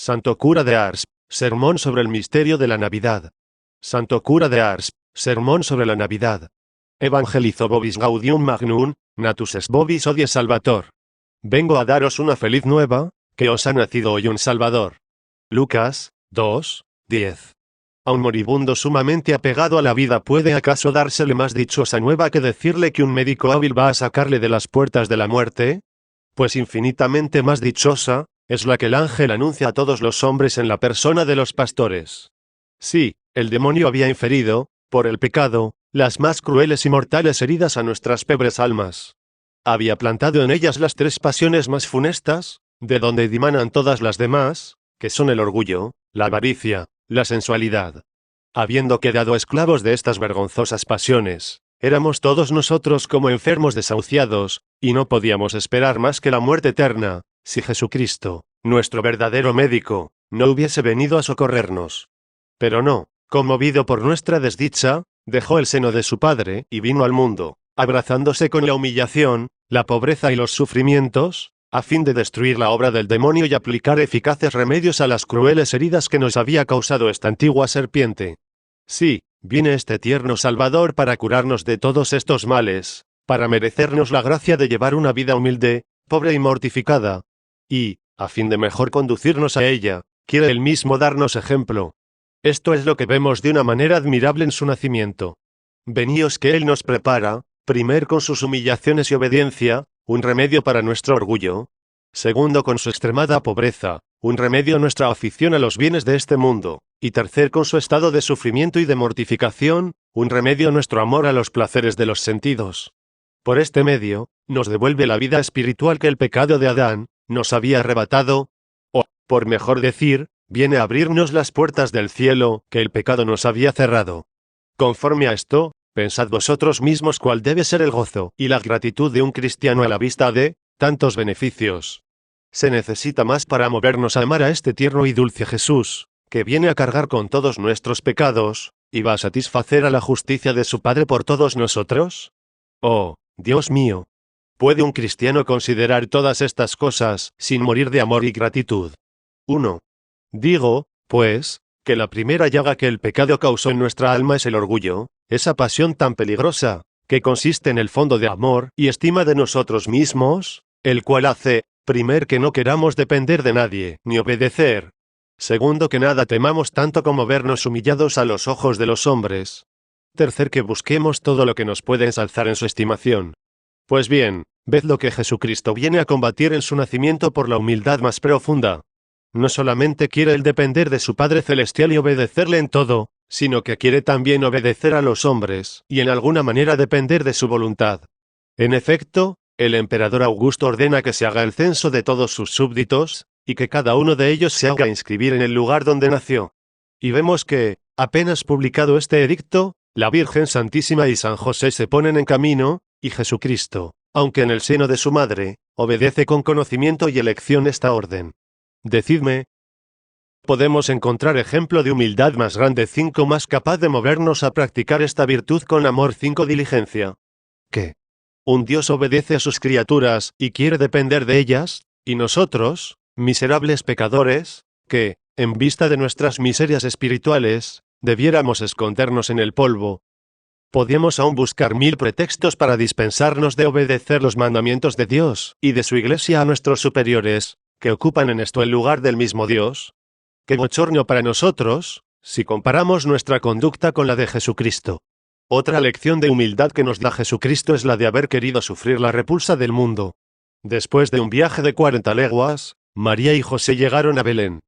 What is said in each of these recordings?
Santo cura de Ars, sermón sobre el misterio de la Navidad. Santo cura de Ars, sermón sobre la Navidad. Evangelizo vobis gaudium magnum, natus est vobis hodie Salvator. Vengo a daros una feliz nueva, que os ha nacido hoy un Salvador. Lucas 2, 10. A un moribundo sumamente apegado a la vida, ¿puede acaso dársele más dichosa nueva que decirle que un médico hábil va a sacarle de las puertas de la muerte? Pues infinitamente más dichosa es la que el ángel anuncia a todos los hombres en la persona de los pastores. Sí, el demonio había inferido, por el pecado, las más crueles y mortales heridas a nuestras pobres almas. Había plantado en ellas las tres pasiones más funestas, de donde dimanan todas las demás, que son el orgullo, la avaricia, la sensualidad. Habiendo quedado esclavos de estas vergonzosas pasiones, éramos todos nosotros como enfermos desahuciados, y no podíamos esperar más que la muerte eterna, si Jesucristo, nuestro verdadero médico, no hubiese venido a socorrernos. Pero no, conmovido por nuestra desdicha, dejó el seno de su Padre y vino al mundo, abrazándose con la humillación, la pobreza y los sufrimientos, a fin de destruir la obra del demonio y aplicar eficaces remedios a las crueles heridas que nos había causado esta antigua serpiente. Sí, viene este tierno Salvador para curarnos de todos estos males, para merecernos la gracia de llevar una vida humilde, pobre y mortificada. Y, a fin de mejor conducirnos a ella, quiere él mismo darnos ejemplo. Esto es lo que vemos de una manera admirable en su nacimiento. Veníos que él nos prepara, primer con sus humillaciones y obediencia, un remedio para nuestro orgullo. Segundo con su extremada pobreza, un remedio a nuestra afición a los bienes de este mundo. Y tercer con su estado de sufrimiento y de mortificación, un remedio a nuestro amor a los placeres de los sentidos. Por este medio, nos devuelve la vida espiritual que el pecado de Adán nos había arrebatado, o, por mejor decir, viene a abrirnos las puertas del cielo que el pecado nos había cerrado. Conforme a esto, pensad vosotros mismos cuál debe ser el gozo y la gratitud de un cristiano a la vista de tantos beneficios. Se necesita más para movernos a amar a este tierno y dulce Jesús, que viene a cargar con todos nuestros pecados, y va a satisfacer a la justicia de su Padre por todos nosotros. Oh, Dios mío. ¿Puede un cristiano considerar todas estas cosas sin morir de amor y gratitud? 1. Digo, pues, que la primera llaga que el pecado causó en nuestra alma es el orgullo, esa pasión tan peligrosa, que consiste en el fondo de amor y estima de nosotros mismos, el cual hace, primer, que no queramos depender de nadie, ni obedecer. Segundo, que nada temamos tanto como vernos humillados a los ojos de los hombres. Tercer, que busquemos todo lo que nos puede ensalzar en su estimación. Pues bien, ved lo que Jesucristo viene a combatir en su nacimiento por la humildad más profunda. No solamente quiere él depender de su Padre Celestial y obedecerle en todo, sino que quiere también obedecer a los hombres, y en alguna manera depender de su voluntad. En efecto, el emperador Augusto ordena que se haga el censo de todos sus súbditos, y que cada uno de ellos se haga inscribir en el lugar donde nació. Y vemos que, apenas publicado este edicto, la Virgen Santísima y San José se ponen en camino, y Jesucristo, aunque en el seno de su madre, obedece con conocimiento y elección esta orden. Decidme, ¿podemos encontrar ejemplo de humildad más grande? 5 Más capaz de movernos a practicar esta virtud con amor. 5 Diligencia. ¿Qué? Un Dios obedece a sus criaturas y quiere depender de ellas, y nosotros, miserables pecadores, que, en vista de nuestras miserias espirituales, debiéramos escondernos en el polvo. Podíamos aún buscar 1000 pretextos para dispensarnos de obedecer los mandamientos de Dios y de su Iglesia a nuestros superiores, que ocupan en esto el lugar del mismo Dios. ¡Qué bochorno para nosotros, si comparamos nuestra conducta con la de Jesucristo! Otra lección de humildad que nos da Jesucristo es la de haber querido sufrir la repulsa del mundo. Después de un viaje de 40 leguas, María y José llegaron a Belén.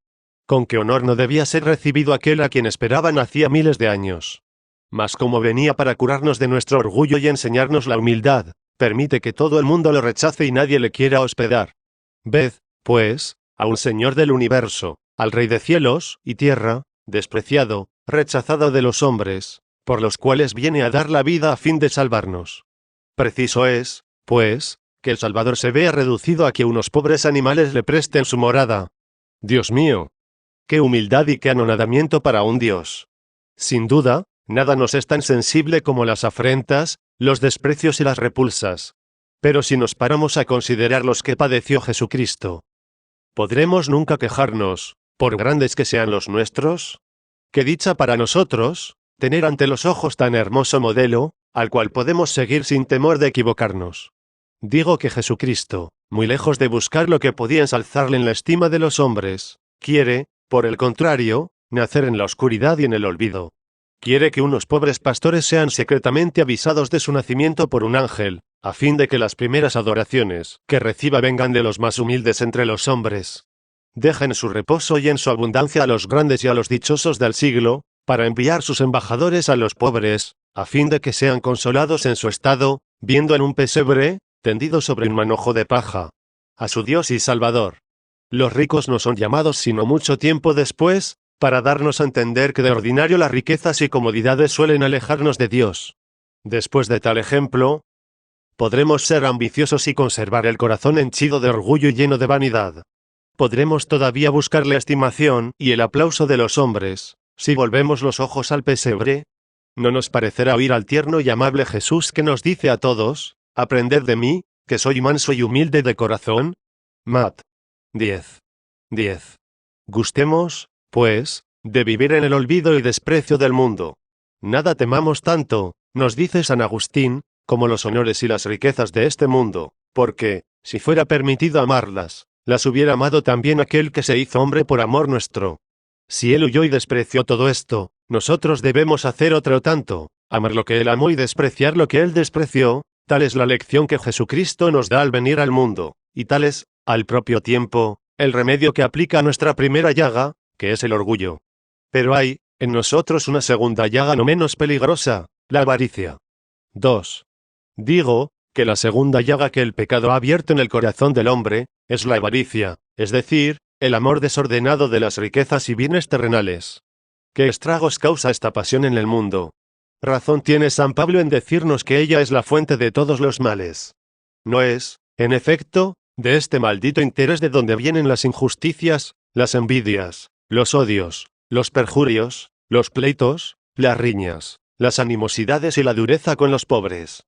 Con qué honor no debía ser recibido aquel a quien esperaban hacía miles de años. Mas como venía para curarnos de nuestro orgullo y enseñarnos la humildad, permite que todo el mundo lo rechace y nadie le quiera hospedar. Ved, pues, a un Señor del universo, al Rey de cielos y tierra, despreciado, rechazado de los hombres, por los cuales viene a dar la vida a fin de salvarnos. Preciso es, pues, que el Salvador se vea reducido a que unos pobres animales le presten su morada. Dios mío, qué humildad y qué anonadamiento para un Dios. Sin duda, nada nos es tan sensible como las afrentas, los desprecios y las repulsas. Pero si nos paramos a considerar los que padeció Jesucristo, podremos nunca quejarnos, por grandes que sean los nuestros? ¡Qué dicha para nosotros, tener ante los ojos tan hermoso modelo, al cual podemos seguir sin temor de equivocarnos! Digo que Jesucristo, muy lejos de buscar lo que podía ensalzarle en la estima de los hombres, quiere, por el contrario, nacer en la oscuridad y en el olvido. Quiere que unos pobres pastores sean secretamente avisados de su nacimiento por un ángel, a fin de que las primeras adoraciones que reciba vengan de los más humildes entre los hombres. Deja en su reposo y en su abundancia a los grandes y a los dichosos del siglo, para enviar sus embajadores a los pobres, a fin de que sean consolados en su estado, viendo en un pesebre, tendido sobre un manojo de paja, a su Dios y Salvador. Los ricos no son llamados sino mucho tiempo después, para darnos a entender que de ordinario las riquezas y comodidades suelen alejarnos de Dios. Después de tal ejemplo, podremos ser ambiciosos y conservar el corazón henchido de orgullo y lleno de vanidad. Podremos todavía buscar la estimación y el aplauso de los hombres, si volvemos los ojos al pesebre. ¿No nos parecerá oír al tierno y amable Jesús que nos dice a todos: «Aprended de mí, que soy manso y humilde de corazón»? Mat. 10:10. Gustemos, pues, de vivir en el olvido y desprecio del mundo. Nada temamos tanto, nos dice San Agustín, como los honores y las riquezas de este mundo, porque, si fuera permitido amarlas, las hubiera amado también aquel que se hizo hombre por amor nuestro. Si él huyó y despreció todo esto, nosotros debemos hacer otro tanto, amar lo que él amó y despreciar lo que él despreció. Tal es la lección que Jesucristo nos da al venir al mundo, y tal es, al propio tiempo, el remedio que aplica a nuestra primera llaga, que es el orgullo. Pero hay, en nosotros una segunda llaga no menos peligrosa, la avaricia. 2. Digo, que la segunda llaga que el pecado ha abierto en el corazón del hombre, es la avaricia, es decir, el amor desordenado de las riquezas y bienes terrenales. ¿Qué estragos causa esta pasión en el mundo? Razón tiene San Pablo en decirnos que ella es la fuente de todos los males. No es, en efecto, de este maldito interés de donde vienen las injusticias, las envidias, los odios, los perjurios, los pleitos, las riñas, las animosidades y la dureza con los pobres.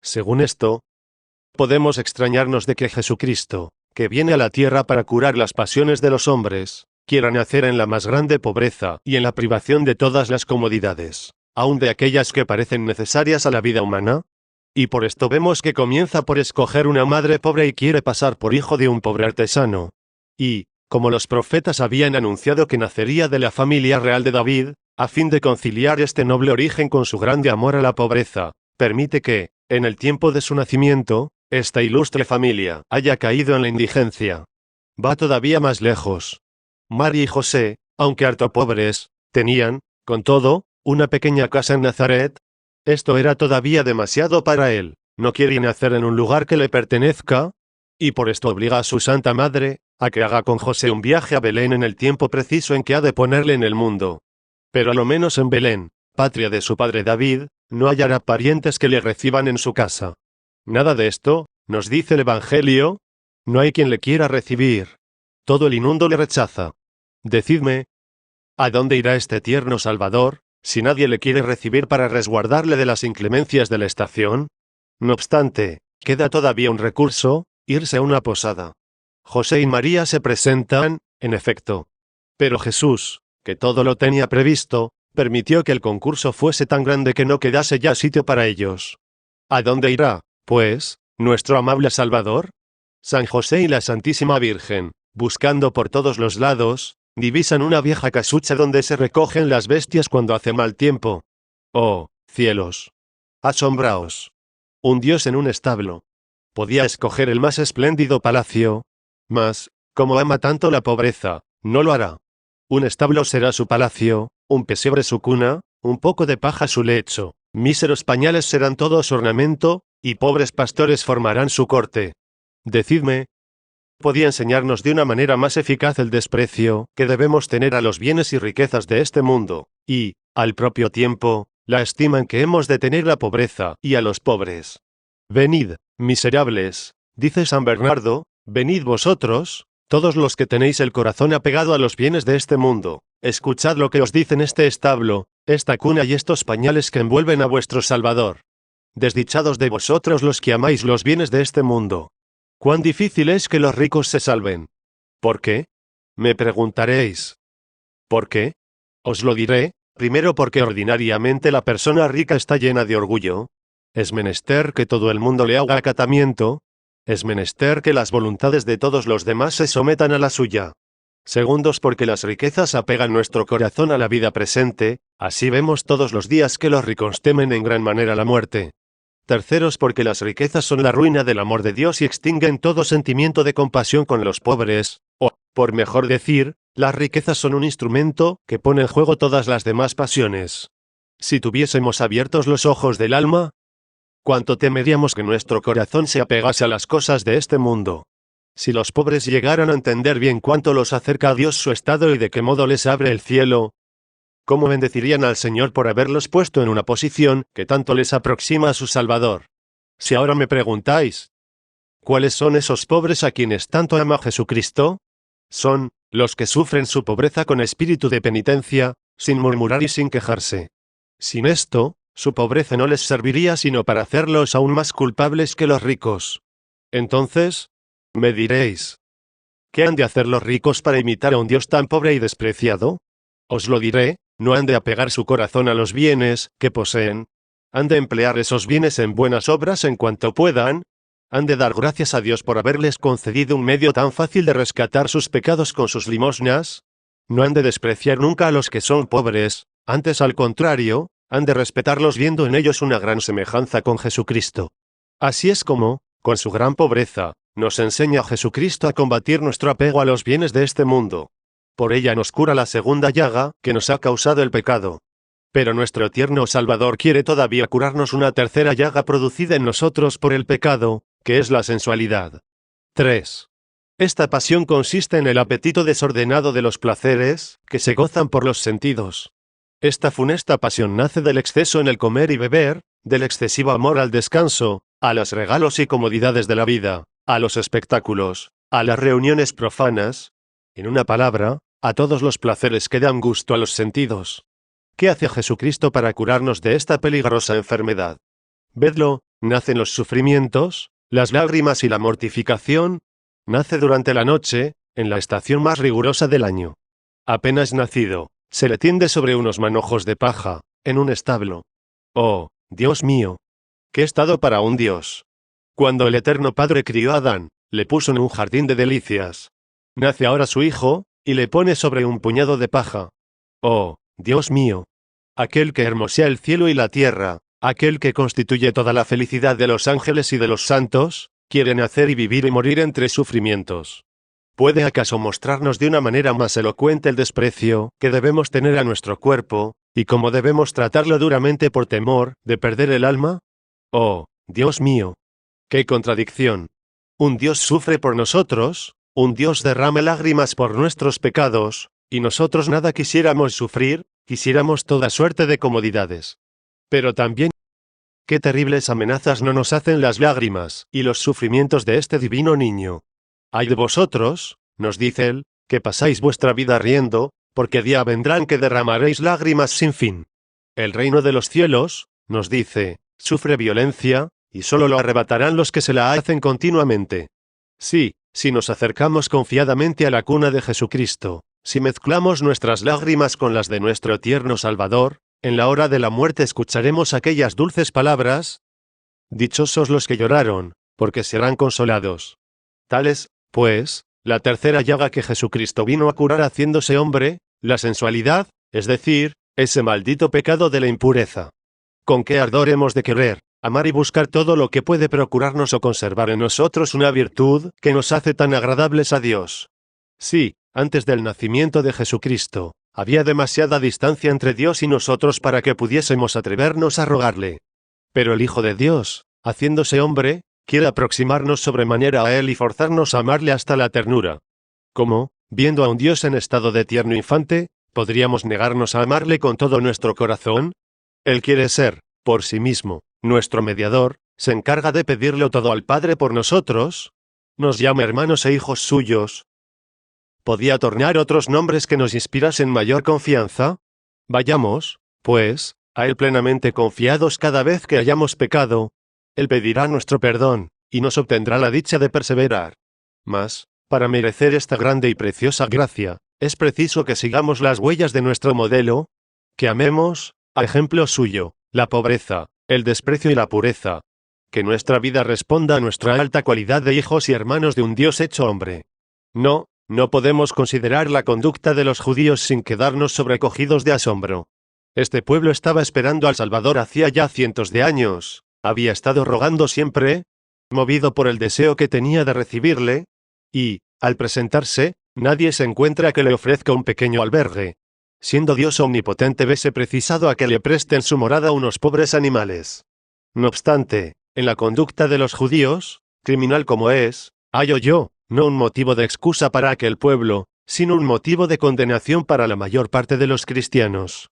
Según esto, podemos extrañarnos de que Jesucristo, que viene a la tierra para curar las pasiones de los hombres, quiera nacer en la más grande pobreza y en la privación de todas las comodidades, aun de aquellas que parecen necesarias a la vida humana. Y por esto vemos que comienza por escoger una madre pobre y quiere pasar por hijo de un pobre artesano. Y, como los profetas habían anunciado que nacería de la familia real de David, a fin de conciliar este noble origen con su grande amor a la pobreza, permite que, en el tiempo de su nacimiento, esta ilustre familia haya caído en la indigencia. Va todavía más lejos. María y José, aunque harto pobres, tenían, con todo, una pequeña casa en Nazaret. Esto era todavía demasiado para él. No quiere nacer en un lugar que le pertenezca, y por esto obliga a su Santa Madre a que haga con José un viaje a Belén en el tiempo preciso en que ha de ponerle en el mundo. Pero a lo menos en Belén, patria de su padre David, no hallará parientes que le reciban en su casa. Nada de esto, nos dice el Evangelio. No hay quien le quiera recibir. Todo el inmundo le rechaza. Decidme, ¿a dónde irá este tierno Salvador, si nadie le quiere recibir para resguardarle de las inclemencias de la estación? No obstante, queda todavía un recurso: irse a una posada. José y María se presentan, en efecto. Pero Jesús, que todo lo tenía previsto, permitió que el concurso fuese tan grande que no quedase ya sitio para ellos. ¿A dónde irá, pues, nuestro amable Salvador? San José y la Santísima Virgen, buscando por todos los lados, divisan una vieja casucha donde se recogen las bestias cuando hace mal tiempo. ¡Oh, cielos! ¡Asombraos! Un Dios en un establo. Podía escoger el más espléndido palacio, mas, como ama tanto la pobreza, no lo hará. Un establo será su palacio, un pesebre su cuna, un poco de paja su lecho, míseros pañales serán todo su ornamento, y pobres pastores formarán su corte. Decidme, ¿podía enseñarnos de una manera más eficaz el desprecio que debemos tener a los bienes y riquezas de este mundo, y, al propio tiempo, la estima en que hemos de tener la pobreza y a los pobres? Venid, miserables, dice San Bernardo, venid vosotros, todos los que tenéis el corazón apegado a los bienes de este mundo, escuchad lo que os dicen este establo, esta cuna y estos pañales que envuelven a vuestro Salvador. Desdichados de vosotros los que amáis los bienes de este mundo. ¿Cuán difícil es que los ricos se salven? ¿Por qué? Me preguntaréis. ¿Por qué? Os lo diré, primero porque ordinariamente la persona rica está llena de orgullo. Es menester que todo el mundo le haga acatamiento. Es menester que las voluntades de todos los demás se sometan a la suya. Segundos porque las riquezas apegan nuestro corazón a la vida presente, así vemos todos los días que los ricos temen en gran manera la muerte. Terceros porque las riquezas son la ruina del amor de Dios y extinguen todo sentimiento de compasión con los pobres, o, por mejor decir, las riquezas son un instrumento que pone en juego todas las demás pasiones. Si tuviésemos abiertos los ojos del alma, cuánto temeríamos que nuestro corazón se apegase a las cosas de este mundo. Si los pobres llegaran a entender bien cuánto los acerca a Dios su estado y de qué modo les abre el cielo, ¿cómo bendecirían al Señor por haberlos puesto en una posición que tanto les aproxima a su Salvador? Si ahora me preguntáis, ¿cuáles son esos pobres a quienes tanto ama Jesucristo? Son los que sufren su pobreza con espíritu de penitencia, sin murmurar y sin quejarse. Sin esto, su pobreza no les serviría sino para hacerlos aún más culpables que los ricos. Entonces, me diréis, ¿qué han de hacer los ricos para imitar a un Dios tan pobre y despreciado? Os lo diré, no han de apegar su corazón a los bienes que poseen. Han de emplear esos bienes en buenas obras en cuanto puedan. Han de dar gracias a Dios por haberles concedido un medio tan fácil de rescatar sus pecados con sus limosnas. No han de despreciar nunca a los que son pobres, antes al contrario, han de respetarlos viendo en ellos una gran semejanza con Jesucristo. Así es como, con su gran pobreza, nos enseña Jesucristo a combatir nuestro apego a los bienes de este mundo. Por ella nos cura la segunda llaga que nos ha causado el pecado. Pero nuestro tierno Salvador quiere todavía curarnos una tercera llaga producida en nosotros por el pecado, que es la sensualidad. 3. Esta pasión consiste en el apetito desordenado de los placeres, que se gozan por los sentidos. Esta funesta pasión nace del exceso en el comer y beber, del excesivo amor al descanso, a los regalos y comodidades de la vida, a los espectáculos, a las reuniones profanas, en una palabra, a todos los placeres que dan gusto a los sentidos. ¿Qué hace Jesucristo para curarnos de esta peligrosa enfermedad? Vedlo, nacen los sufrimientos, las lágrimas y la mortificación. Nace durante la noche, en la estación más rigurosa del año. Apenas nacido, se le tiende sobre unos manojos de paja, en un establo. ¡Oh, Dios mío! ¡Qué estado para un Dios! Cuando el Eterno Padre crió a Adán, le puso en un jardín de delicias. Nace ahora su hijo, y le pone sobre un puñado de paja. ¡Oh, Dios mío! Aquel que hermosea el cielo y la tierra, aquel que constituye toda la felicidad de los ángeles y de los santos, quiere nacer y vivir y morir entre sufrimientos. ¿Puede acaso mostrarnos de una manera más elocuente el desprecio que debemos tener a nuestro cuerpo, y cómo debemos tratarlo duramente por temor de perder el alma? ¡Oh, Dios mío! ¡Qué contradicción! Un Dios sufre por nosotros, un Dios derrama lágrimas por nuestros pecados, y nosotros nada quisiéramos sufrir, quisiéramos toda suerte de comodidades. Pero también, qué terribles amenazas no nos hacen las lágrimas y los sufrimientos de este divino niño. Ay de vosotros, nos dice él, que pasáis vuestra vida riendo, porque día vendrán que derramaréis lágrimas sin fin. El reino de los cielos, nos dice, sufre violencia, y solo lo arrebatarán los que se la hacen continuamente. Sí, si nos acercamos confiadamente a la cuna de Jesucristo, si mezclamos nuestras lágrimas con las de nuestro tierno Salvador, en la hora de la muerte escucharemos aquellas dulces palabras: dichosos los que lloraron, porque serán consolados. Tal es, pues, la tercera llaga que Jesucristo vino a curar haciéndose hombre, la sensualidad, es decir, ese maldito pecado de la impureza. ¿Con qué ardor hemos de querer, amar y buscar todo lo que puede procurarnos o conservar en nosotros una virtud que nos hace tan agradables a Dios? Sí, antes del nacimiento de Jesucristo, había demasiada distancia entre Dios y nosotros para que pudiésemos atrevernos a rogarle. Pero el Hijo de Dios, haciéndose hombre, quiere aproximarnos sobremanera a Él y forzarnos a amarle hasta la ternura. ¿Cómo, viendo a un Dios en estado de tierno infante, podríamos negarnos a amarle con todo nuestro corazón? Él quiere ser, por sí mismo, nuestro mediador, se encarga de pedirlo todo al Padre por nosotros, nos llama hermanos e hijos suyos. ¿Podía tornar otros nombres que nos inspirasen mayor confianza? Vayamos, pues, a Él plenamente confiados cada vez que hayamos pecado. Él pedirá nuestro perdón, y nos obtendrá la dicha de perseverar. Mas, para merecer esta grande y preciosa gracia, Es preciso que sigamos las huellas de nuestro modelo, que amemos, a ejemplo suyo, la pobreza, el desprecio y la pureza. Que nuestra vida responda a nuestra alta cualidad de hijos y hermanos de un Dios hecho hombre. No podemos considerar la conducta de los judíos sin quedarnos sobrecogidos de asombro. Este pueblo estaba esperando al Salvador hacía ya cientos de años, había estado rogando siempre, movido por el deseo que tenía de recibirle, y, al presentarse, nadie se encuentra que le ofrezca un pequeño albergue. Siendo Dios omnipotente, vese precisado a que le presten su morada unos pobres animales. No obstante, en la conducta de los judíos, criminal como es, hallo yo, no un motivo de excusa para aquel pueblo, sino un motivo de condenación para la mayor parte de los cristianos.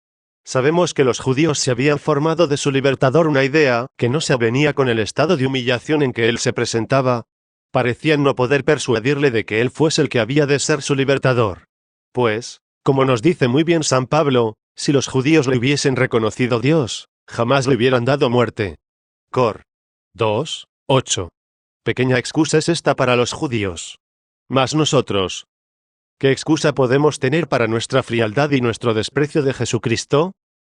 Sabemos que los judíos se habían formado de su libertador una idea que no se avenía con el estado de humillación en que él se presentaba. Parecían no poder persuadirle de que él fuese el que había de ser su libertador. Pues, como nos dice muy bien San Pablo, si los judíos le hubiesen reconocido Dios, jamás le hubieran dado muerte. Cor. 2, 8. Pequeña excusa es esta para los judíos. Mas nosotros, ¿qué excusa podemos tener para nuestra frialdad y nuestro desprecio de Jesucristo?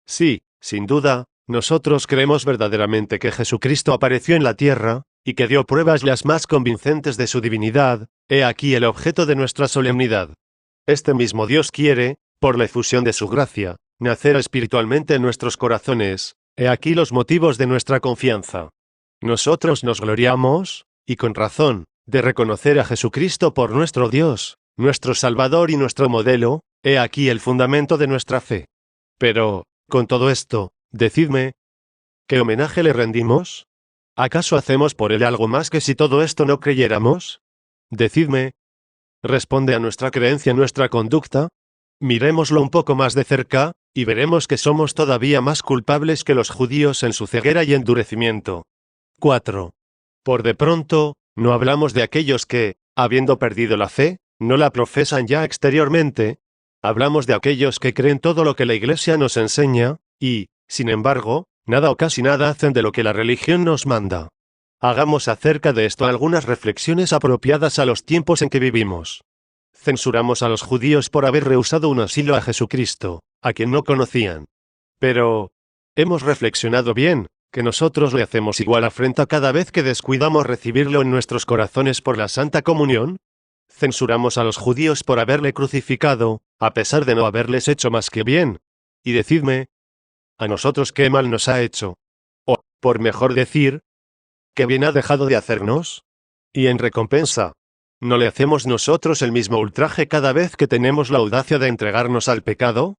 Sí, sin duda, nosotros creemos verdaderamente que Jesucristo apareció en la tierra, y que dio pruebas las más convincentes de su divinidad. He aquí el objeto de nuestra solemnidad. Este mismo Dios quiere, por la efusión de su gracia, nacer espiritualmente en nuestros corazones. He aquí los motivos de nuestra confianza. Nosotros nos gloriamos, y con razón, de reconocer a Jesucristo por nuestro Dios, nuestro Salvador y nuestro modelo. He aquí el fundamento de nuestra fe. Pero, con todo esto, decidme, ¿qué homenaje le rendimos? ¿Acaso hacemos por él algo más que si todo esto no creyéramos? Decidme, ¿responde a nuestra creencia nuestra conducta? Mirémoslo un poco más de cerca, y veremos que somos todavía más culpables que los judíos en su ceguera y endurecimiento. 4. Por de pronto, no hablamos de aquellos que, habiendo perdido la fe, no la profesan ya exteriormente. Hablamos de aquellos que creen todo lo que la Iglesia nos enseña, y, sin embargo, nada o casi nada hacen de lo que la religión nos manda. Hagamos acerca de esto algunas reflexiones apropiadas a los tiempos en que vivimos. Censuramos a los judíos por haber rehusado un asilo a Jesucristo, a quien no conocían. Pero, ¿hemos reflexionado bien, que nosotros le hacemos igual afrenta cada vez que descuidamos recibirlo en nuestros corazones por la Santa Comunión? Censuramos a los judíos por haberle crucificado, a pesar de no haberles hecho más que bien. Y decidme, ¿a nosotros qué mal nos ha hecho? O, por mejor decir, ¿qué bien ha dejado de hacernos? Y en recompensa, ¿no le hacemos nosotros el mismo ultraje cada vez que tenemos la audacia de entregarnos al pecado?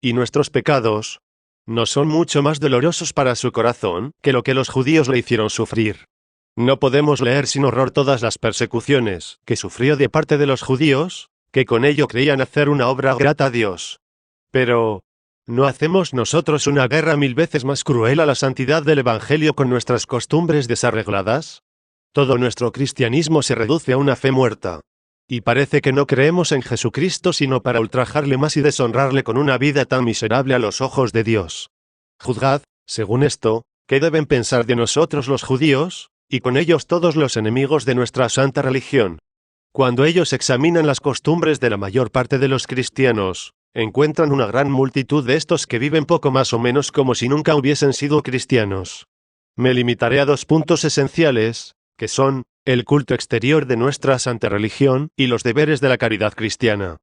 ¿Y nuestros pecados no son mucho más dolorosos para su corazón que lo que los judíos le hicieron sufrir? No podemos leer sin horror todas las persecuciones que sufrió de parte de los judíos, que con ello creían hacer una obra grata a Dios. Pero, ¿no hacemos nosotros una guerra 1000 veces más cruel a la santidad del Evangelio con nuestras costumbres desarregladas? Todo nuestro cristianismo se reduce a una fe muerta. Y parece que no creemos en Jesucristo sino para ultrajarle más y deshonrarle con una vida tan miserable a los ojos de Dios. Juzgad, según esto, ¿qué deben pensar de nosotros los judíos, y con ellos todos los enemigos de nuestra santa religión? Cuando ellos examinan las costumbres de la mayor parte de los cristianos, encuentran una gran multitud de estos que viven poco más o menos como si nunca hubiesen sido cristianos. Me limitaré a 2 puntos esenciales, que son, el culto exterior de nuestra santa religión y los deberes de la caridad cristiana.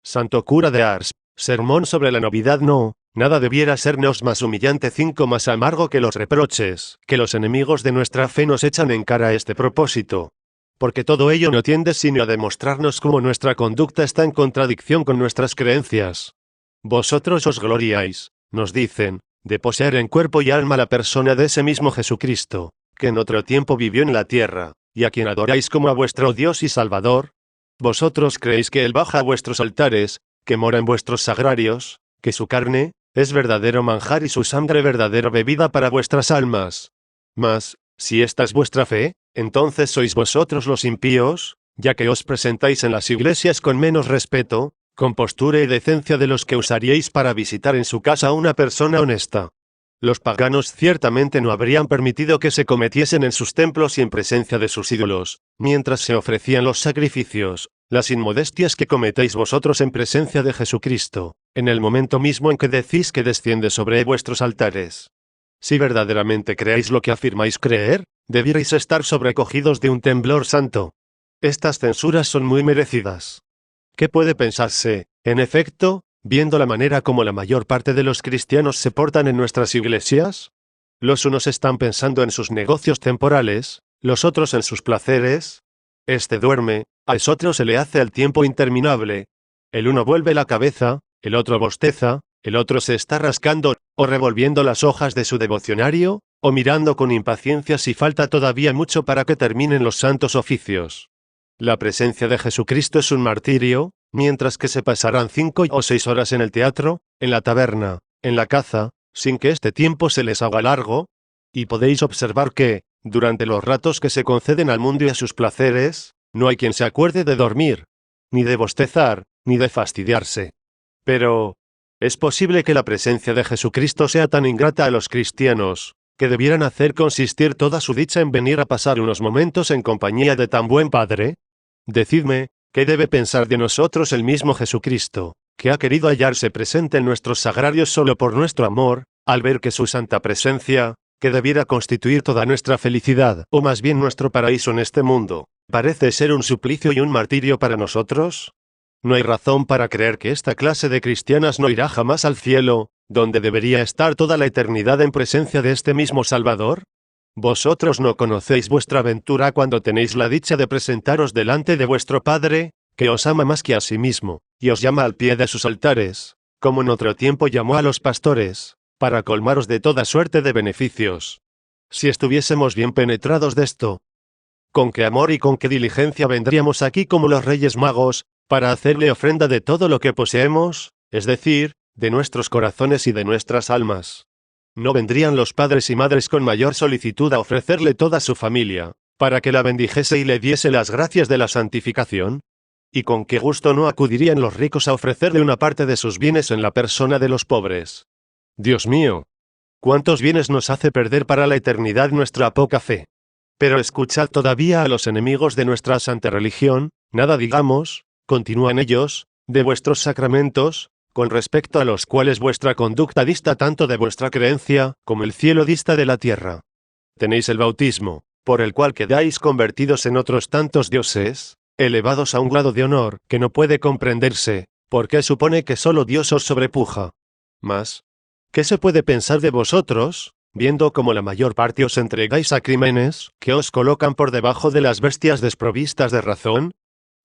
Santo cura de Ars, sermón sobre la novedad no, nada debiera sernos más humillante 5 más amargo que los reproches, que los enemigos de nuestra fe nos echan en cara a este propósito. Porque todo ello no tiende sino a demostrarnos cómo nuestra conducta está en contradicción con nuestras creencias. Vosotros os gloriáis, nos dicen, de poseer en cuerpo y alma la persona de ese mismo Jesucristo, que en otro tiempo vivió en la tierra, y a quien adoráis como a vuestro Dios y Salvador. Vosotros creéis que Él baja a vuestros altares, que mora en vuestros sagrarios, que su carne es verdadero manjar y su sangre verdadera bebida para vuestras almas. Mas, si esta es vuestra fe, entonces sois vosotros los impíos, ya que os presentáis en las iglesias con menos respeto, compostura y decencia de los que usaríais para visitar en su casa a una persona honesta. Los paganos ciertamente no habrían permitido que se cometiesen en sus templos y en presencia de sus ídolos, mientras se ofrecían los sacrificios, las inmodestias que cometéis vosotros en presencia de Jesucristo, en el momento mismo en que decís que desciende sobre vuestros altares. Si verdaderamente creéis lo que afirmáis creer, debierais estar sobrecogidos de un temblor santo. Estas censuras son muy merecidas. ¿Qué puede pensarse, en efecto, viendo la manera como la mayor parte de los cristianos se portan en nuestras iglesias? Los unos están pensando en sus negocios temporales, los otros en sus placeres. Este duerme, a otro se le hace el tiempo interminable. El uno vuelve la cabeza, el otro bosteza, el otro se está rascando, o revolviendo las hojas de su devocionario, o mirando con impaciencia si falta todavía mucho para que terminen los santos oficios. La presencia de Jesucristo es un martirio, mientras que se pasarán 5 o 6 horas en el teatro, en la taberna, en la caza, sin que este tiempo se les haga largo, y podéis observar que, durante los ratos que se conceden al mundo y a sus placeres, no hay quien se acuerde de dormir, ni de bostezar, ni de fastidiarse. Pero, ¿es posible que la presencia de Jesucristo sea tan ingrata a los cristianos, que debieran hacer consistir toda su dicha en venir a pasar unos momentos en compañía de tan buen Padre? Decidme, ¿qué debe pensar de nosotros el mismo Jesucristo, que ha querido hallarse presente en nuestros sagrarios solo por nuestro amor, al ver que su santa presencia, que debiera constituir toda nuestra felicidad, o más bien nuestro paraíso en este mundo, parece ser un suplicio y un martirio para nosotros? ¿No hay razón para creer que esta clase de cristianas no irá jamás al cielo, donde debería estar toda la eternidad en presencia de este mismo Salvador? ¿Vosotros no conocéis vuestra ventura cuando tenéis la dicha de presentaros delante de vuestro Padre, que os ama más que a sí mismo, y os llama al pie de sus altares, como en otro tiempo llamó a los pastores, para colmaros de toda suerte de beneficios? Si estuviésemos bien penetrados de esto, ¿con qué amor y con qué diligencia vendríamos aquí como los Reyes Magos, para hacerle ofrenda de todo lo que poseemos, es decir, de nuestros corazones y de nuestras almas? ¿No vendrían los padres y madres con mayor solicitud a ofrecerle toda su familia, para que la bendijese y le diese las gracias de la santificación? ¿Y con qué gusto no acudirían los ricos a ofrecerle una parte de sus bienes en la persona de los pobres? Dios mío, ¿cuántos bienes nos hace perder para la eternidad nuestra poca fe? Pero escuchad todavía a los enemigos de nuestra santa religión, nada digamos, continúan ellos, de vuestros sacramentos, con respecto a los cuales vuestra conducta dista tanto de vuestra creencia, como el cielo dista de la tierra. Tenéis el bautismo, por el cual quedáis convertidos en otros tantos dioses, elevados a un grado de honor que no puede comprenderse, porque supone que solo Dios os sobrepuja. Mas, ¿qué se puede pensar de vosotros, viendo como la mayor parte os entregáis a crímenes, que os colocan por debajo de las bestias desprovistas de razón?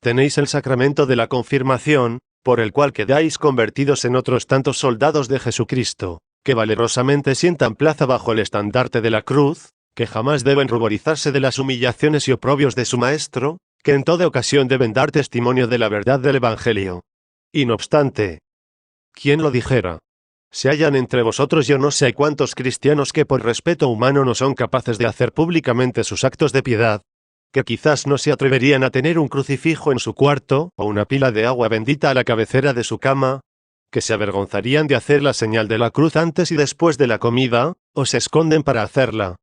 Tenéis el sacramento de la confirmación, por el cual quedáis convertidos en otros tantos soldados de Jesucristo, que valerosamente sientan plaza bajo el estandarte de la cruz, que jamás deben ruborizarse de las humillaciones y oprobios de su Maestro, que en toda ocasión deben dar testimonio de la verdad del Evangelio. Y no obstante, ¿quién lo dijera? Se hallan entre vosotros yo no sé cuántos cristianos que por respeto humano no son capaces de hacer públicamente sus actos de piedad, que quizás no se atreverían a tener un crucifijo en su cuarto, o una pila de agua bendita a la cabecera de su cama, que se avergonzarían de hacer la señal de la cruz antes y después de la comida, o se esconden para hacerla.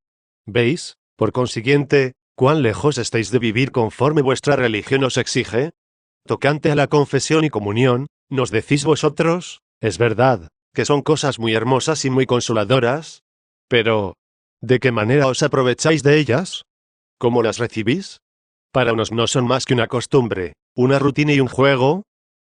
¿Veis, por consiguiente, cuán lejos estáis de vivir conforme vuestra religión os exige? Tocante a la confesión y comunión, ¿nos decís vosotros? Es verdad, que son cosas muy hermosas y muy consoladoras, pero ¿de qué manera os aprovecháis de ellas? ¿Cómo las recibís? Para unos no son más que una costumbre, una rutina y un juego.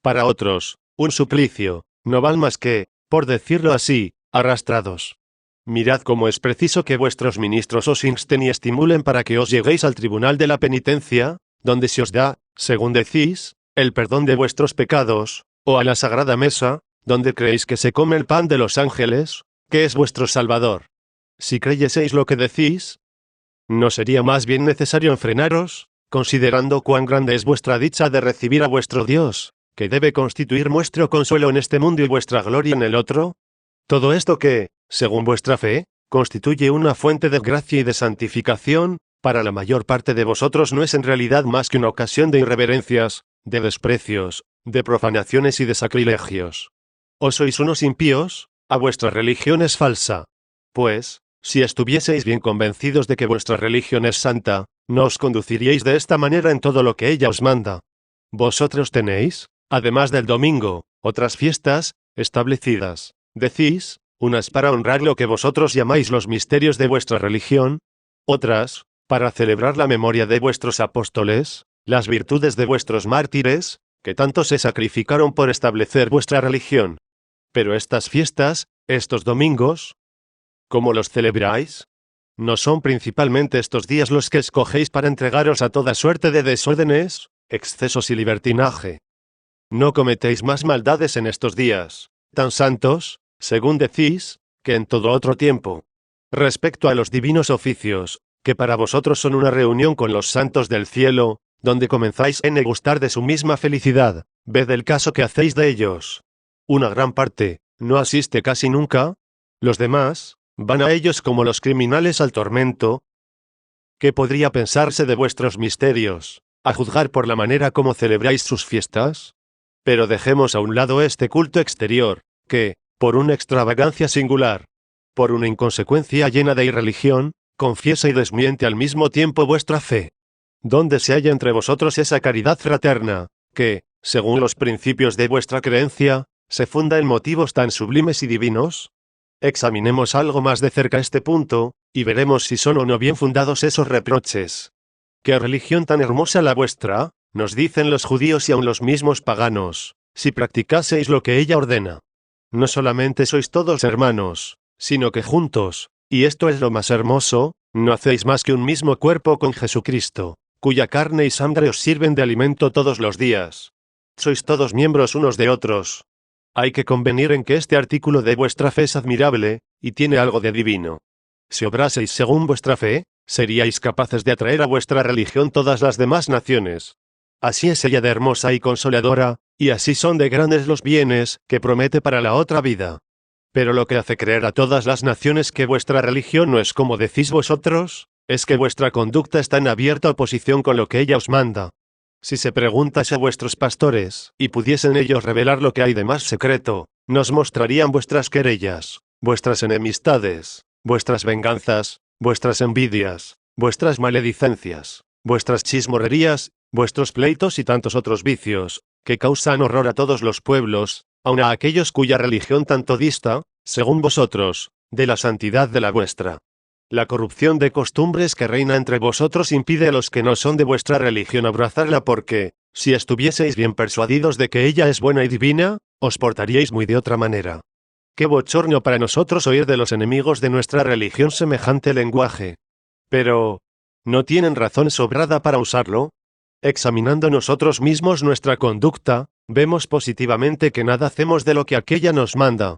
Para otros, un suplicio, no van más que, por decirlo así, arrastrados. Mirad cómo es preciso que vuestros ministros os insten y estimulen para que os lleguéis al tribunal de la penitencia, donde se os da, según decís, el perdón de vuestros pecados, o a la sagrada mesa, donde creéis que se come el pan de los ángeles, que es vuestro Salvador. Si creyeseis lo que decís, ¿no sería más bien necesario enfrenaros, considerando cuán grande es vuestra dicha de recibir a vuestro Dios, que debe constituir vuestro consuelo en este mundo y vuestra gloria en el otro? Todo esto que, según vuestra fe, constituye una fuente de gracia y de santificación, para la mayor parte de vosotros no es en realidad más que una ocasión de irreverencias, de desprecios, de profanaciones y de sacrilegios. ¿O sois unos impíos? A vuestra religión es falsa. Pues, si estuvieseis bien convencidos de que vuestra religión es santa, no os conduciríais de esta manera en todo lo que ella os manda. Vosotros tenéis, además del domingo, otras fiestas, establecidas, decís, unas para honrar lo que vosotros llamáis los misterios de vuestra religión, otras, para celebrar la memoria de vuestros apóstoles, las virtudes de vuestros mártires, que tanto se sacrificaron por establecer vuestra religión. Pero estas fiestas, estos domingos, ¿cómo los celebráis? ¿No son principalmente estos días los que escogéis para entregaros a toda suerte de desórdenes, excesos y libertinaje? No cometéis más maldades en estos días, tan santos, según decís, que en todo otro tiempo. Respecto a los divinos oficios, que para vosotros son una reunión con los santos del cielo, donde comenzáis a gustar de su misma felicidad, ved el caso que hacéis de ellos. Una gran parte, no asiste casi nunca. Los demás, van a ellos como los criminales al tormento. ¿Qué podría pensarse de vuestros misterios, a juzgar por la manera como celebráis sus fiestas? Pero dejemos a un lado este culto exterior, que, por una extravagancia singular, por una inconsecuencia llena de irreligión, confiesa y desmiente al mismo tiempo vuestra fe. ¿Dónde se halla entre vosotros esa caridad fraterna, que, según los principios de vuestra creencia, se funda en motivos tan sublimes y divinos? Examinemos algo más de cerca este punto, y veremos si son o no bien fundados esos reproches. ¿Qué religión tan hermosa la vuestra?, nos dicen los judíos y aun los mismos paganos, si practicaseis lo que ella ordena. No solamente sois todos hermanos, sino que juntos, y esto es lo más hermoso, no hacéis más que un mismo cuerpo con Jesucristo, cuya carne y sangre os sirven de alimento todos los días. Sois todos miembros unos de otros. Hay que convenir en que este artículo de vuestra fe es admirable, y tiene algo de divino. Si obraseis según vuestra fe, seríais capaces de atraer a vuestra religión todas las demás naciones. Así es ella de hermosa y consoladora, y así son de grandes los bienes que promete para la otra vida. Pero lo que hace creer a todas las naciones que vuestra religión no es como decís vosotros, es que vuestra conducta está en abierta oposición con lo que ella os manda. Si se preguntase a vuestros pastores, y pudiesen ellos revelar lo que hay de más secreto, nos mostrarían vuestras querellas, vuestras enemistades, vuestras venganzas, vuestras envidias, vuestras maledicencias, vuestras chismorrerías, vuestros pleitos y tantos otros vicios, que causan horror a todos los pueblos, aun a aquellos cuya religión tanto dista, según vosotros, de la santidad de la vuestra. La corrupción de costumbres que reina entre vosotros impide a los que no son de vuestra religión abrazarla porque, si estuvieseis bien persuadidos de que ella es buena y divina, os portaríais muy de otra manera. Qué bochorno para nosotros oír de los enemigos de nuestra religión semejante lenguaje. Pero, ¿no tienen razón sobrada para usarlo? Examinando nosotros mismos nuestra conducta, vemos positivamente que nada hacemos de lo que aquella nos manda.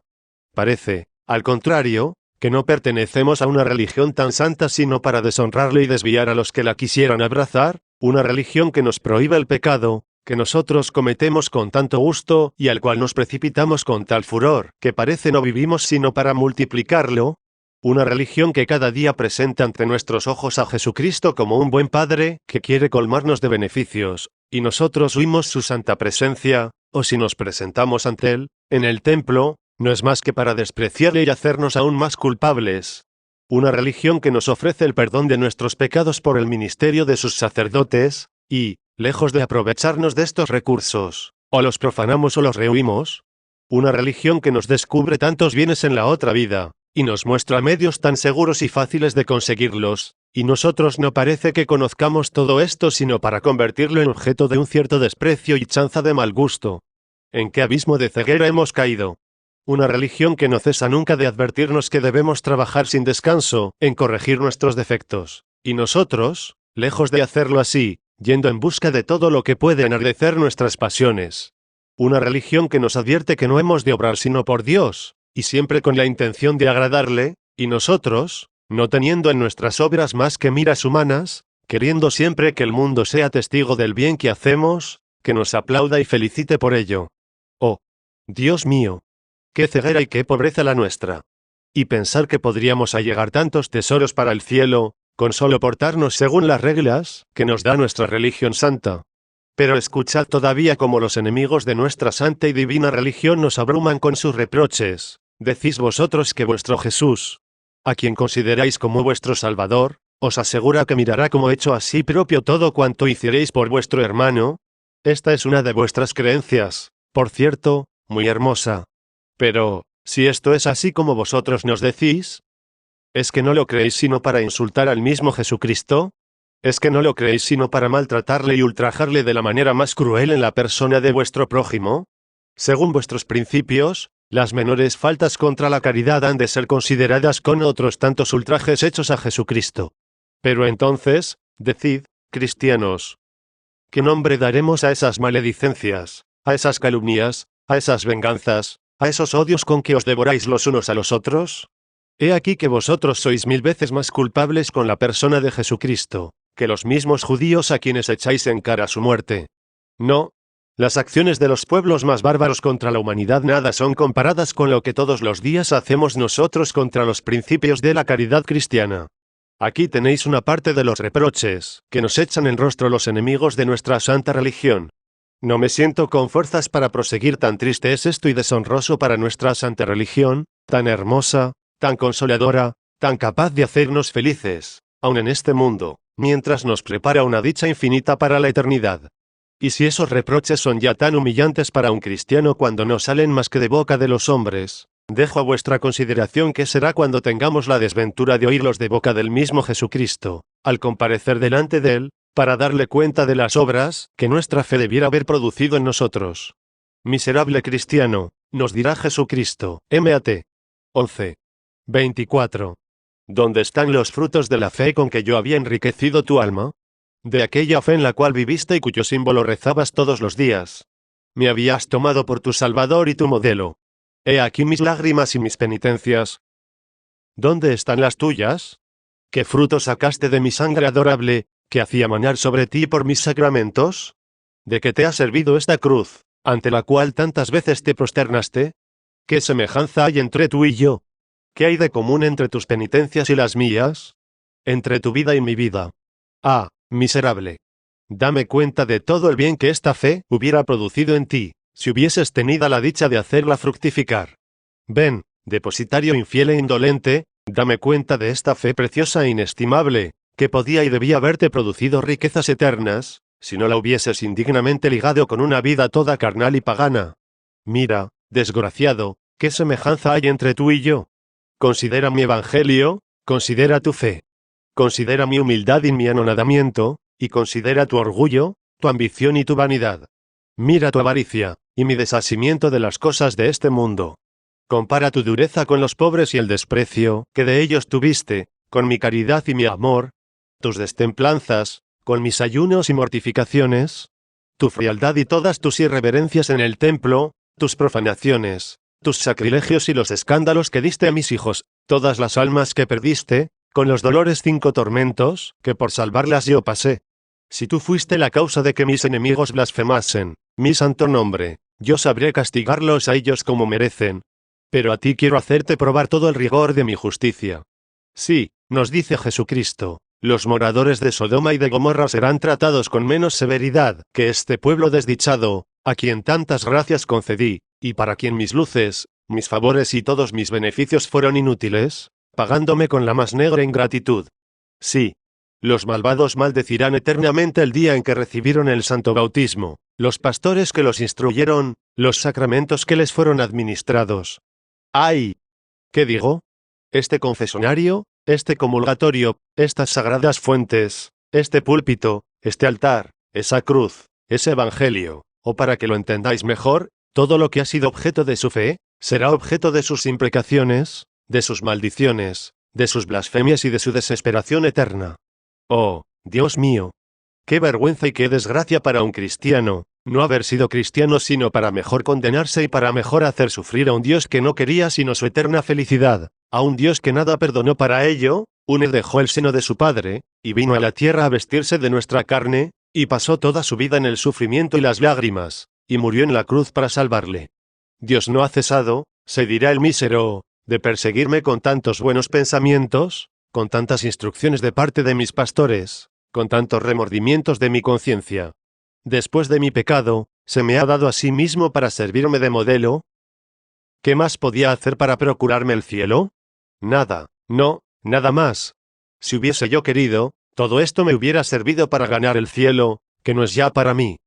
Parece, al contrario, que no pertenecemos a una religión tan santa sino para deshonrarle y desviar a los que la quisieran abrazar, una religión que nos prohíbe el pecado, que nosotros cometemos con tanto gusto y al cual nos precipitamos con tal furor, que parece no vivimos sino para multiplicarlo. Una religión que cada día presenta ante nuestros ojos a Jesucristo como un buen Padre, que quiere colmarnos de beneficios, y nosotros huimos su santa presencia, o si nos presentamos ante Él, en el templo, no es más que para despreciarle y hacernos aún más culpables. Una religión que nos ofrece el perdón de nuestros pecados por el ministerio de sus sacerdotes, y, lejos de aprovecharnos de estos recursos, o los profanamos o los rehuimos. Una religión que nos descubre tantos bienes en la otra vida, y nos muestra medios tan seguros y fáciles de conseguirlos, y nosotros no parece que conozcamos todo esto sino para convertirlo en objeto de un cierto desprecio y chanza de mal gusto. ¿En qué abismo de ceguera hemos caído? Una religión que no cesa nunca de advertirnos que debemos trabajar sin descanso en corregir nuestros defectos, y nosotros, lejos de hacerlo así, yendo en busca de todo lo que puede enardecer nuestras pasiones. Una religión que nos advierte que no hemos de obrar sino por Dios, y siempre con la intención de agradarle, y nosotros, no teniendo en nuestras obras más que miras humanas, queriendo siempre que el mundo sea testigo del bien que hacemos, que nos aplauda y felicite por ello. Oh, Dios mío, qué ceguera y qué pobreza la nuestra. Y pensar que podríamos allegar tantos tesoros para el cielo, con solo portarnos según las reglas que nos da nuestra religión santa. Pero escuchad todavía cómo los enemigos de nuestra santa y divina religión nos abruman con sus reproches. Decís vosotros que vuestro Jesús, a quien consideráis como vuestro Salvador, os asegura que mirará como hecho a sí propio todo cuanto hiciereis por vuestro hermano. Esta es una de vuestras creencias, por cierto, muy hermosa. Pero, si esto es así como vosotros nos decís, ¿es que no lo creéis sino para insultar al mismo Jesucristo? ¿Es que no lo creéis sino para maltratarle y ultrajarle de la manera más cruel en la persona de vuestro prójimo? Según vuestros principios, las menores faltas contra la caridad han de ser consideradas con otros tantos ultrajes hechos a Jesucristo. Pero entonces, decid, cristianos, ¿qué nombre daremos a esas maledicencias, a esas calumnias, a esas venganzas, a esos odios con que os devoráis los unos a los otros? He aquí que vosotros sois 1000 veces más culpables con la persona de Jesucristo, que los mismos judíos a quienes echáis en cara su muerte. No. Las acciones de los pueblos más bárbaros contra la humanidad nada son comparadas con lo que todos los días hacemos nosotros contra los principios de la caridad cristiana. Aquí tenéis una parte de los reproches que nos echan en rostro los enemigos de nuestra santa religión. No me siento con fuerzas para proseguir, tan triste es esto y deshonroso para nuestra santa religión, tan hermosa, tan consoladora, tan capaz de hacernos felices, aun en este mundo, mientras nos prepara una dicha infinita para la eternidad. Y si esos reproches son ya tan humillantes para un cristiano cuando no salen más que de boca de los hombres, dejo a vuestra consideración qué será cuando tengamos la desventura de oírlos de boca del mismo Jesucristo, al comparecer delante de él, para darle cuenta de las obras que nuestra fe debiera haber producido en nosotros. Miserable cristiano, nos dirá Jesucristo, Mat. 11. 24. ¿Dónde están los frutos de la fe con que yo había enriquecido tu alma? De aquella fe en la cual viviste y cuyo símbolo rezabas todos los días. Me habías tomado por tu Salvador y tu modelo. He aquí mis lágrimas y mis penitencias. ¿Dónde están las tuyas? ¿Qué fruto sacaste de mi sangre adorable, que hacía manar sobre ti por mis sacramentos? ¿De qué te ha servido esta cruz, ante la cual tantas veces te prosternaste? ¿Qué semejanza hay entre tú y yo? ¿Qué hay de común entre tus penitencias y las mías? Entre tu vida y mi vida. Ah, miserable. Dame cuenta de todo el bien que esta fe hubiera producido en ti, si hubieses tenido la dicha de hacerla fructificar. Ven, depositario infiel e indolente, dame cuenta de esta fe preciosa e inestimable, que podía y debía haberte producido riquezas eternas, si no la hubieses indignamente ligado con una vida toda carnal y pagana. Mira, desgraciado, ¿qué semejanza hay entre tú y yo? Considera mi evangelio, considera tu fe. Considera mi humildad y mi anonadamiento, y considera tu orgullo, tu ambición y tu vanidad. Mira tu avaricia, y mi desasimiento de las cosas de este mundo. Compara tu dureza con los pobres y el desprecio que de ellos tuviste, con mi caridad y mi amor, tus destemplanzas, con mis ayunos y mortificaciones, tu frialdad y todas tus irreverencias en el templo, tus profanaciones, tus sacrilegios y los escándalos que diste a mis hijos, todas las almas que perdiste, con los dolores 5 tormentos, que por salvarlas yo pasé. Si tú fuiste la causa de que mis enemigos blasfemasen mi santo nombre, yo sabré castigarlos a ellos como merecen. Pero a ti quiero hacerte probar todo el rigor de mi justicia. Sí, nos dice Jesucristo, los moradores de Sodoma y de Gomorra serán tratados con menos severidad que este pueblo desdichado, a quien tantas gracias concedí, y para quien mis luces, mis favores y todos mis beneficios fueron inútiles, pagándome con la más negra ingratitud. Sí. Los malvados maldecirán eternamente el día en que recibieron el santo bautismo, los pastores que los instruyeron, los sacramentos que les fueron administrados. ¡Ay! ¿Qué digo? Este confesonario, este comulgatorio, estas sagradas fuentes, este púlpito, este altar, esa cruz, ese evangelio, o para que lo entendáis mejor, todo lo que ha sido objeto de su fe, será objeto de sus imprecaciones, de sus maldiciones, de sus blasfemias y de su desesperación eterna. Oh, Dios mío. Qué vergüenza y qué desgracia para un cristiano, no haber sido cristiano sino para mejor condenarse y para mejor hacer sufrir a un Dios que no quería sino su eterna felicidad, a un Dios que nada perdonó para ello, dejó el seno de su Padre, y vino a la tierra a vestirse de nuestra carne, y pasó toda su vida en el sufrimiento y las lágrimas, y murió en la cruz para salvarle. Dios no ha cesado, se dirá el mísero, de perseguirme con tantos buenos pensamientos, con tantas instrucciones de parte de mis pastores, con tantos remordimientos de mi conciencia. Después de mi pecado, se me ha dado a sí mismo para servirme de modelo. ¿Qué más podía hacer para procurarme el cielo? Nada, no, nada más. Si hubiese yo querido, todo esto me hubiera servido para ganar el cielo, que no es ya para mí.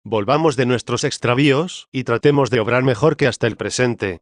Volvamos de nuestros extravíos, y tratemos de obrar mejor que hasta el presente.